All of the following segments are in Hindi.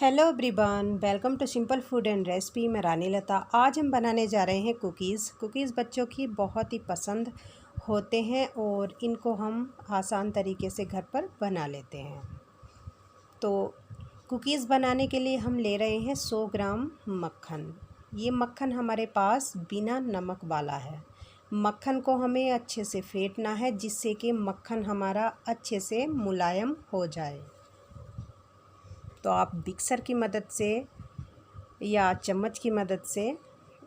Hello everyone, welcome to simple food and recipe. मैं रानी लता। आज हम बनाने जा रहे हैं कुकीज़ बच्चों की बहुत ही पसंद होते हैं और इनको हम आसान तरीके से घर पर बना लेते हैं। तो कुकीज़ बनाने के लिए हम ले रहे हैं 100 ग्राम मक्खन। ये मक्खन हमारे पास बिना नमक वाला है। मक्खन को हमें अच्छे से फेंटना है जिससे कि मक्खन हमारा अच्छे से मुलायम हो जाए। तो आप मिक्सर की मदद से या चम्मच की मदद से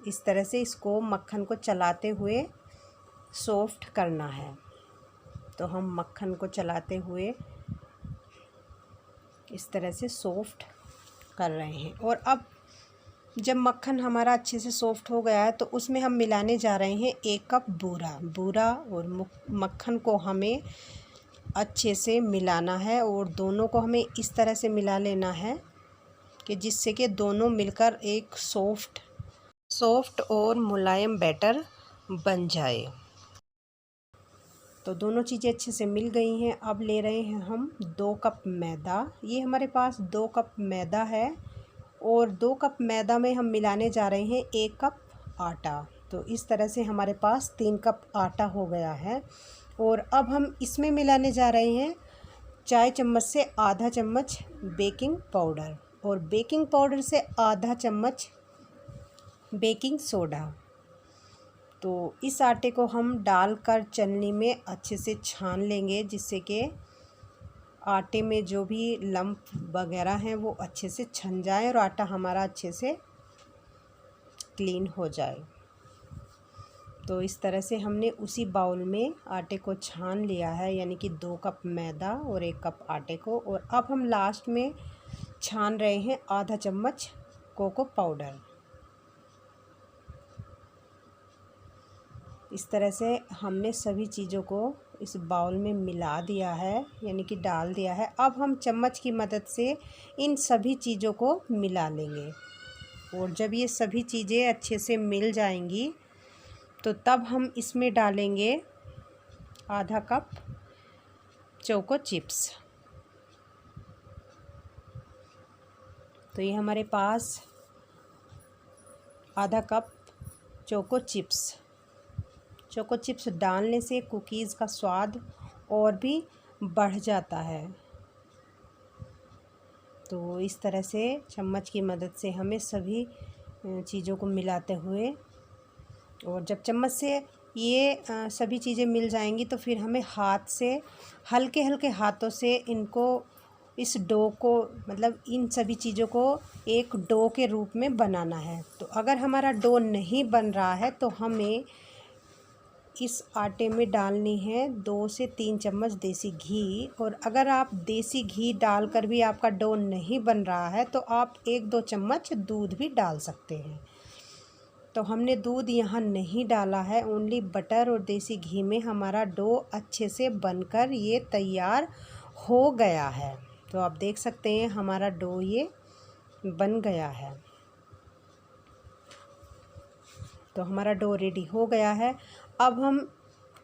इस तरह से इसको मक्खन को चलाते हुए सॉफ्ट करना है। तो हम मक्खन को चलाते हुए इस तरह से सॉफ्ट कर रहे हैं। और अब जब मक्खन हमारा अच्छे से सॉफ्ट हो गया है तो उसमें हम मिलाने जा रहे हैं 1 कप बूरा और मक्खन को हमें अच्छे से मिलाना है और दोनों को हमें इस तरह से मिला लेना है कि जिससे कि दोनों मिलकर एक सॉफ्ट और मुलायम बैटर बन जाए। तो दोनों चीज़ें अच्छे से मिल गई हैं। अब ले रहे हैं हम 2 कप मैदा। ये हमारे पास 2 कप मैदा है और 2 कप मैदा में हम मिलाने जा रहे हैं 1 कप आटा। तो इस तरह से हमारे पास 3 कप आटा हो गया है। और अब हम इसमें मिलाने जा रहे हैं चाय चम्मच से आधा चम्मच बेकिंग पाउडर और बेकिंग पाउडर से आधा चम्मच बेकिंग सोडा। तो इस आटे को हम डालकर चलनी में अच्छे से छान लेंगे जिससे कि आटे में जो भी लम्प वगैरह हैं वो अच्छे से छन जाए और आटा हमारा अच्छे से क्लीन हो जाए। तो इस तरह से हमने उसी बाउल में आटे को छान लिया है, यानी कि 2 कप मैदा और 1 कप आटे को। और अब हम लास्ट में छान रहे हैं आधा चम्मच कोको पाउडर। इस तरह से हमने सभी चीज़ों को इस बाउल में मिला दिया है, यानी कि डाल दिया है। अब हम चम्मच की मदद से इन सभी चीज़ों को मिला लेंगे और जब ये सभी चीज़ें अच्छे से मिल जाएंगी तो तब हम इसमें डालेंगे आधा कप चोको चिप्स। तो ये हमारे पास आधा कप चोको चिप्स डालने से कुकीज़ का स्वाद और भी बढ़ जाता है। तो इस तरह से चम्मच की मदद से हमें सभी चीज़ों को मिलाते हुए, और जब चम्मच से ये सभी चीज़ें मिल जाएंगी तो फिर हमें हाथ से हल्के हल्के हाथों से इनको इस डो को, मतलब इन सभी चीज़ों को एक डो के रूप में बनाना है। तो अगर हमारा डो नहीं बन रहा है तो हमें इस आटे में डालनी है 2 से 3 चम्मच देसी घी। और अगर आप देसी घी डालकर भी आपका डो नहीं बन रहा है तो आप 1-2 चम्मच दूध भी डाल सकते हैं। तो हमने दूध यहाँ नहीं डाला है, ओनली बटर और देसी घी में हमारा डो अच्छे से बनकर ये तैयार हो गया है। तो आप देख सकते हैं हमारा डो ये बन गया है। तो हमारा डो रेडी हो गया है। अब हम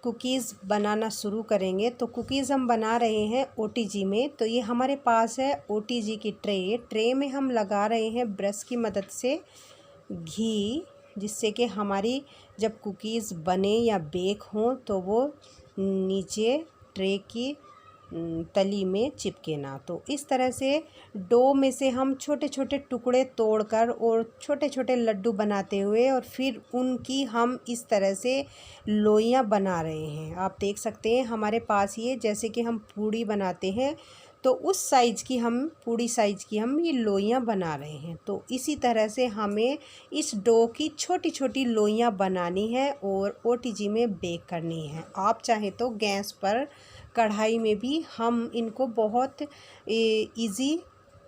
कुकीज़ बनाना शुरू करेंगे। तो कुकीज़ हम बना रहे हैं ओटीजी में। तो ये हमारे पास है ओटीजी की ट्रे में हम लगा रहे हैं ब्रश की मदद से घी, जिससे कि हमारी जब कुकीज़ बने या बेक हों तो वो नीचे ट्रे की तली में चिपके ना। तो इस तरह से डो में से हम छोटे छोटे टुकड़े तोड़कर और छोटे छोटे लड्डू बनाते हुए और फिर उनकी हम इस तरह से लोइयां बना रहे हैं। आप देख सकते हैं हमारे पास ये, जैसे कि हम पूड़ी बनाते हैं तो उस साइज़ की हम पूड़ी साइज़ की हम ये लोइयां बना रहे हैं। तो इसी तरह से हमें इस डो की छोटी छोटी लोइयां बनानी है और ओटीजी में बेक करनी है। आप चाहें तो गैस पर कढ़ाई में भी हम इनको बहुत इजी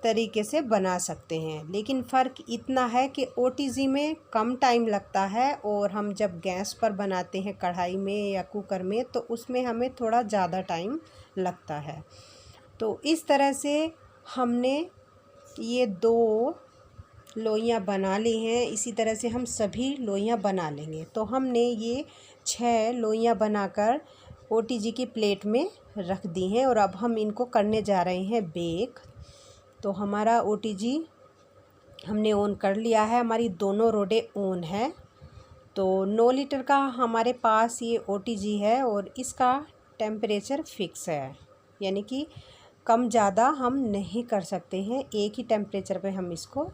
तरीके से बना सकते हैं, लेकिन फ़र्क इतना है कि ओटीजी में कम टाइम लगता है और हम जब गैस पर बनाते हैं कढ़ाई में या कुकर में तो उसमें हमें थोड़ा ज़्यादा टाइम लगता है। तो इस तरह से हमने ये 2 लोइयां बना ली हैं। इसी तरह से हम सभी लोइयां बना लेंगे। तो हमने ये 6 लोइयां बनाकर ओटीजी की प्लेट में रख दी हैं और अब हम इनको करने जा रहे हैं बेक। तो हमारा OTG हमने ऑन कर लिया है, हमारी दोनों रोडें ऑन है। तो 9 लीटर का हमारे पास ये OTG है और इसका टेम्परेचर फिक्स है, यानी कि कम ज़्यादा हम नहीं कर सकते हैं, एक ही टेम्परेचर पे हम इसको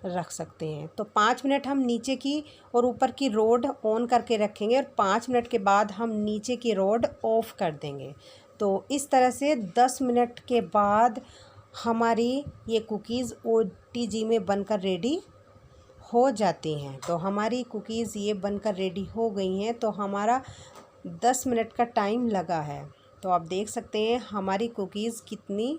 रख सकते हैं। तो 5 मिनट हम नीचे की और ऊपर की रोड ऑन करके रखेंगे और 5 मिनट के बाद हम नीचे की रोड ऑफ़ कर देंगे। तो इस तरह से 10 मिनट के बाद हमारी ये कुकीज़ OTG में बनकर रेडी हो जाती हैं। तो हमारी कुकीज़ ये बनकर रेडी हो गई हैं। तो हमारा 10 मिनट का टाइम लगा है। तो आप देख सकते हैं हमारी कुकीज़ कितनी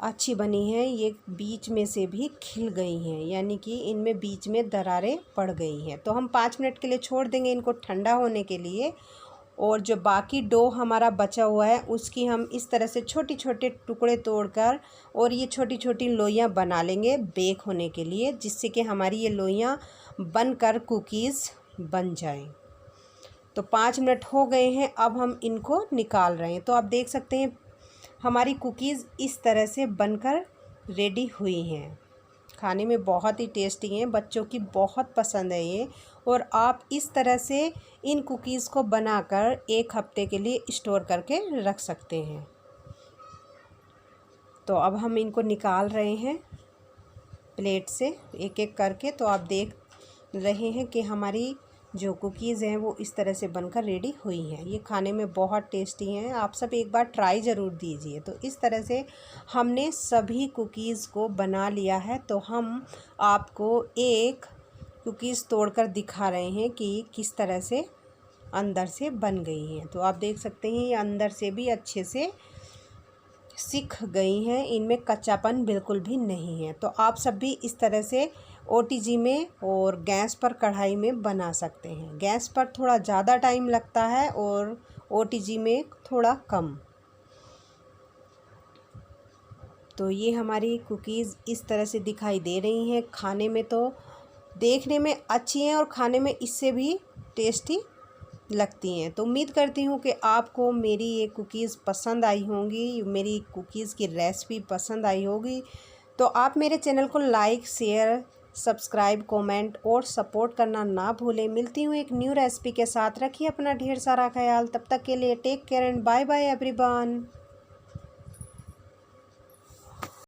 अच्छी बनी है, ये बीच में से भी खिल गई हैं, यानी कि इनमें बीच में दरारें पड़ गई हैं। तो हम 5 मिनट के लिए छोड़ देंगे इनको ठंडा होने के लिए। और जो बाकी डो हमारा बचा हुआ है उसकी हम इस तरह से छोटे छोटे टुकड़े तोड़कर और ये छोटी छोटी लोइयाँ बना लेंगे बेक होने के लिए, जिससे कि हमारी ये लोइयाँ बनकर कुकीज़ बन जाएं। तो 5 मिनट हो गए हैं, अब हम इनको निकाल रहे हैं। तो आप देख सकते हैं हमारी कुकीज़ इस तरह से बनकर रेडी हुई हैं। खाने में बहुत ही टेस्टी हैं, बच्चों की बहुत पसंद है ये। और आप इस तरह से इन कुकीज़ को बनाकर 1 हफ्ते के लिए स्टोर करके रख सकते हैं। तो अब हम इनको निकाल रहे हैं प्लेट से एक एक करके। तो आप देख रहे हैं कि हमारी जो कुकीज़ हैं वो इस तरह से बनकर रेडी हुई हैं। ये खाने में बहुत टेस्टी हैं, आप सब एक बार ट्राई ज़रूर दीजिए। तो इस तरह से हमने सभी कुकीज़ को बना लिया है। तो हम आपको एक कुकीज़ तोड़कर दिखा रहे हैं कि किस तरह से अंदर से बन गई हैं। तो आप देख सकते हैं ये अंदर से भी अच्छे से सिक गई हैं, इनमें कच्चापन बिल्कुल भी नहीं है। तो आप सब भी इस तरह से OTG में और गैस पर कढ़ाई में बना सकते हैं। गैस पर थोड़ा ज़्यादा टाइम लगता है और OTG में थोड़ा कम। तो ये हमारी कुकीज़ इस तरह से दिखाई दे रही हैं। खाने में तो देखने में अच्छी हैं और खाने में इससे भी टेस्टी लगती हैं। तो उम्मीद करती हूँ कि आपको मेरी ये कुकीज़ पसंद आई होंगी, मेरी कुकीज़ की रेसिपी पसंद आई होगी। तो आप मेरे चैनल को लाइक, शेयर, सब्सक्राइब, कमेंट और सपोर्ट करना ना भूलें। मिलती हूँ एक न्यू रेसिपी के साथ। रखिए अपना ढेर सारा ख्याल। तब तक के लिए take care and bye bye everyone.